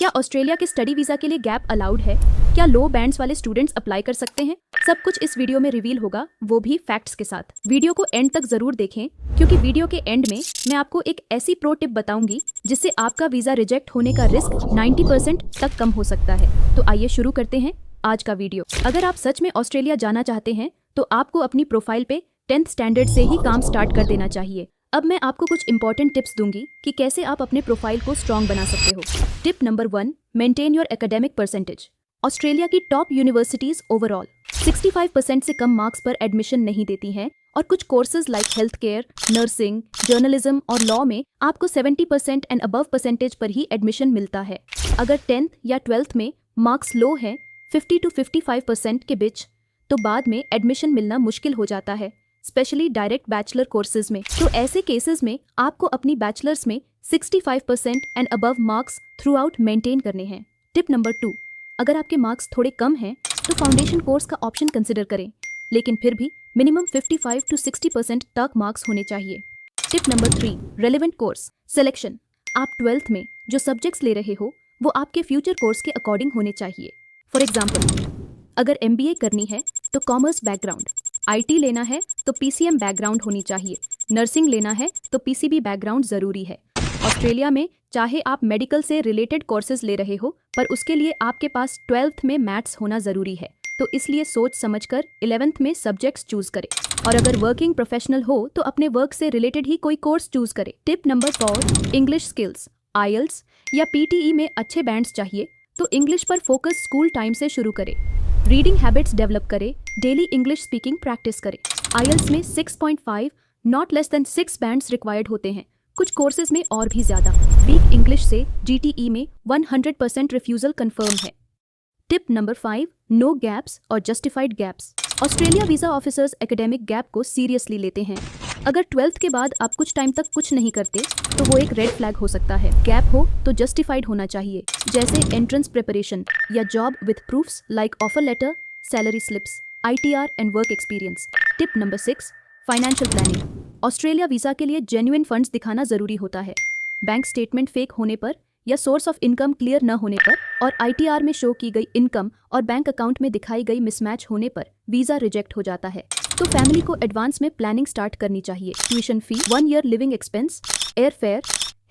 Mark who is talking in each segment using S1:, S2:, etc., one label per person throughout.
S1: क्या ऑस्ट्रेलिया के study visa के लिए गैप अलाउड है? क्या लो बैंड्स वाले स्टूडेंट्स अप्लाई कर सकते हैं? सब कुछ इस वीडियो में रिवील होगा, वो भी फैक्ट्स के साथ। वीडियो को एंड तक जरूर देखें क्योंकि वीडियो के एंड में मैं आपको एक ऐसी प्रो टिप बताऊंगी जिससे आपका वीजा रिजेक्ट होने का रिस्क 90% तक कम हो सकता है। तो आइए शुरू करते हैं आज का वीडियो। अगर आप सच में ऑस्ट्रेलिया जाना चाहते हैं तो आपको अपनी प्रोफाइल पे 10th स्टैंडर्ड से ही काम स्टार्ट कर देना चाहिए। अब मैं आपको कुछ इंपॉर्टेंट टिप्स दूंगी कि कैसे आप अपने प्रोफाइल को स्ट्रॉन्ग बना सकते हो। Tip number 1, maintain your academic percentage. Australia की टॉप यूनिवर्सिटीज ओवरऑल 65% से कम मार्क्स पर एडमिशन नहीं देती हैं और कुछ courses like health care, nursing, journalism और लॉ में आपको 70% एंड अबव परसेंटेज पर ही एडमिशन मिलता है। अगर 10th या 12th में मार्क्स लो हैं 50 to 55% के बीच, तो बाद में एडमिशन मिलना मुश्किल हो जाता है, स्पेशली डायरेक्ट बैचलर कोर्सेज में। तो ऐसे केसेस में आपको अपनी बैचलर्स में 65% and above marks through out maintain करने हैं। टिप नंबर 2, अगर आपके मार्क्स थोड़े कम हैं तो फाउंडेशन कोर्स का ऑप्शन कंसिडर करें, लेकिन फिर भी मिनिमम 55 to 60% तक मार्क्स होने चाहिए। Tip number 3, relevant course selection. आप 12th में जो सब्जेक्ट्स ले रहे हो वो आपके फ्यूचर कोर्स के अकॉर्डिंग होने चाहिए। फॉर एग्जाम्पल, अगर MBA करनी है तो कॉमर्स बैकग्राउंड, IT लेना है तो PCM बैकग्राउंड होनी चाहिए, नर्सिंग लेना है तो PCB बैकग्राउंड जरूरी है। ऑस्ट्रेलिया में चाहे आप मेडिकल से रिलेटेड कोर्सेज ले रहे हो पर उसके लिए आपके पास 12th में मैथ्स होना जरूरी है, तो इसलिए सोच समझकर 11th में सब्जेक्ट्स चूज करें। और अगर वर्किंग प्रोफेशनल हो तो अपने वर्क से रिलेटेड ही कोई कोर्स चूज करें। Tip number 4, English skills. IELTS या PTE में अच्छे बैंड्स चाहिए तो इंग्लिश पर फोकस स्कूल टाइम से शुरू करें। रीडिंग हैबिट्स डेवलप करें, डेली इंग्लिश स्पीकिंग प्रैक्टिस करें। IELTS में 6.5 not less than 6 bands required होते हैं, कुछ कोर्सेज में और भी ज्यादा। वीक इंग्लिश से GTE में 100% रिफ्यूजल कंफर्म है। टिप नंबर 5, नो गैप्स और justified gaps. Australia visa officers academic gap को सीरियसली लेते हैं। अगर 12th के बाद आप कुछ टाइम तक कुछ नहीं करते तो वो एक रेड फ्लैग हो सकता है। गैप हो तो जस्टिफाइड होना चाहिए, जैसे एंट्रेंस प्रिपरेशन या job with proofs like offer letter, salary slips, ITR and work experience. Tip number 6, financial planning. Australia visa के लिए जेन्युइन फंड्स दिखाना जरूरी होता है। बैंक स्टेटमेंट फेक होने पर या सोर्स ऑफ इनकम क्लियर न होने पर और ITR में शो की गई इनकम और बैंक अकाउंट में दिखाई गई मिसमैच होने पर वीजा रिजेक्ट हो जाता है। तो फैमिली को एडवांस में प्लानिंग स्टार्ट करनी चाहिए। Tuition fee, 1 year living expense, air fare,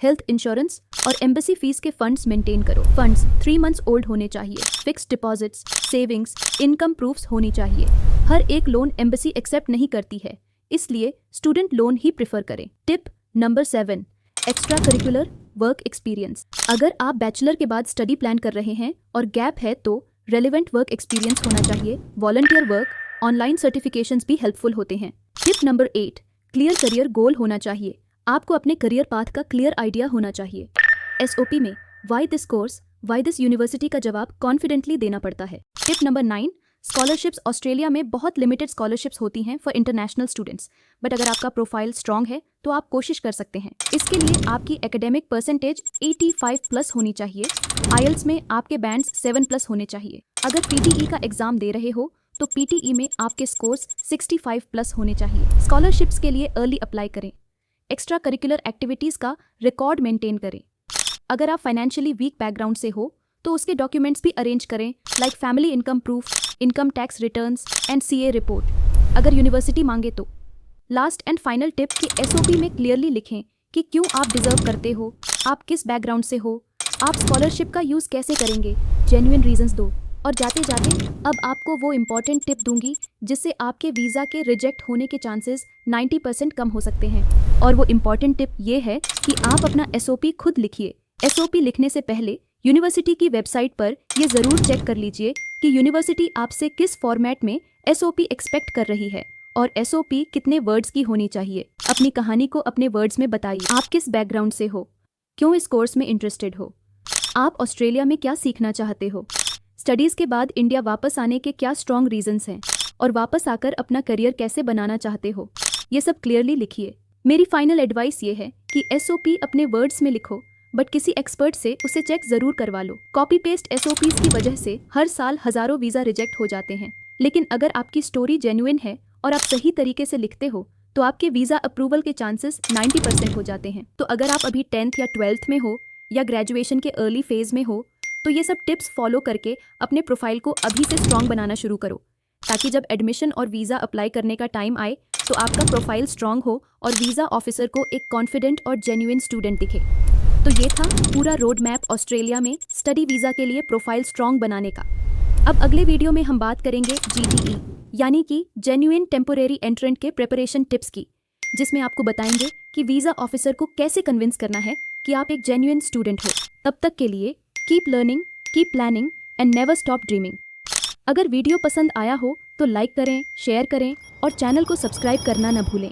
S1: health insurance और एम्बेसी फीस के फंड्स मेंटेन करो। फंड्स 3 मंथ्स ओल्ड होने चाहिए। Fixed deposits, savings, income proofs होनी चाहिए। हर एक लोन एम्बेसी एक्सेप्ट नहीं करती है, इसलिए स्टूडेंट लोन ही प्रिफर करें। Tip number 7, extra curricular work experience. अगर आप बैचलर के बाद स्टडी प्लान कर रहे हैं और गैप है तो रेलेवेंट वर्क एक्सपीरियंस होना चाहिए। वॉलंटियर वर्क, ऑनलाइन सर्टिफिकेशंस भी हेल्पफुल होते हैं। Tip number 8, clear career goal होना चाहिए। आपको अपने करियर पाथ का क्लियर आइडिया होना चाहिए। SOP में why this course, why this university का जवाब कॉन्फिडेंटली देना पड़ता है। Tip number 9, scholarships. ऑस्ट्रेलिया में बहुत लिमिटेड स्कॉलरशिप्स होती हैं फॉर इंटरनेशनल स्टूडेंट्स, बट अगर आपका प्रोफाइल स्ट्रॉन्ग है तो आप कोशिश कर सकते हैं। इसके लिए आपकी एकेडमिक परसेंटेज 85+ होनी चाहिए। IELTS में आपके बैंड्स 7+ होने चाहिए। अगर PTE का एग्जाम दे रहे हो तो PTE में आपके स्कोर्स 65+ होने चाहिए। स्कॉलरशिप्स के लिए अर्ली अप्लाई करें। एक्स्ट्रा करिकुलर एक्टिविटीज़ का रिकॉर्ड मेंटेन करें। अगर आप फाइनेंशियली वीक बैकग्राउंड से हो तो उसके डॉक्यूमेंट्स भी अरेंज करें, like family income proof, income tax returns and CA report, अगर यूनिवर्सिटी मांगे तो। लास्ट एंड फाइनल टिप कि SOP में क्लियरली लिखें कि क्यों आप डिजर्व करते हो, आप किस बैकग्राउंड से हो, आप स्कॉलरशिप का यूज़ कैसे करेंगे, जेन्युइन रीजंस दो। और जाते जाते अब आपको वो इम्पॉर्टेंट टिप दूंगी जिससे आपके वीज़ा के रिजेक्ट होने के चांसेस 90% कम हो सकते हैं। और वो इम्पॉर्टेंट टिप ये है कि आप अपना SOP खुद लिखिए। SOP लिखने से पहले यूनिवर्सिटी की वेबसाइट पर ये ज़रूर चेक कर लीजिए कि यूनिवर्सिटी आपसे किस फॉर्मेट में SOP एक्सपेक्ट कर रही है और SOP कितने वर्ड्स की होनी चाहिए। अपनी कहानी को अपने वर्ड्स में बताइए। आप किस बैकग्राउंड से हो, क्यों इस कोर्स में इंटरेस्टेड हो, आप ऑस्ट्रेलिया में क्या सीखना चाहते हो, स्टडीज़ के बाद इंडिया वापस आने के क्या स्ट्रॉन्ग रीजंस हैं और वापस आकर अपना करियर कैसे बनाना चाहते हो। ये सब क्लियरली लिखिए। मेरी फाइनल एडवाइस ये है कि SOP अपने वर्ड्स में लिखो, बट किसी एक्सपर्ट से उसे चेक जरूर करवा लो। कॉपी पेस्ट SOPs की वजह से हर साल हजारों वीज़ा रिजेक्ट हो जाते हैं, लेकिन अगर आपकी स्टोरी जेन्युइन है और आप सही तरीके से लिखते हो तो आपके वीज़ा अप्रूवल के चांसेस 90% हो जाते हैं। तो अगर आप अभी 10th या 12th में हो या ग्रेजुएशन के अर्ली फेज में हो तो ये सब टिप्स फॉलो करके अपने प्रोफाइल को अभी से स्ट्रॉन्ग बनाना शुरू करो, ताकि जब एडमिशन और वीज़ा अप्लाई करने का टाइम आए तो आपका प्रोफाइल स्ट्रॉन्ग हो और वीज़ा ऑफिसर को एक कॉन्फिडेंट और जेन्युइन स्टूडेंट दिखे। तो ये था पूरा रोड मैप ऑस्ट्रेलिया में स्टडी वीज़ा के लिए प्रोफाइल स्ट्रॉन्ग बनाने का। अब अगले वीडियो में हम बात करेंगे GTE यानी कि जेन्युइन टेम्पोरेरी एंट्रेंट के प्रिपरेशन टिप्स की, जिसमें आपको बताएंगे कि वीज़ा ऑफिसर को कैसे कन्विंस करना है कि आप एक जेन्युइन स्टूडेंट हो। तब तक के लिए keep learning, keep planning and never stop dreaming. अगर वीडियो पसंद आया हो तो लाइक करें, शेयर करें और चैनल को सब्सक्राइब करना न भूलें।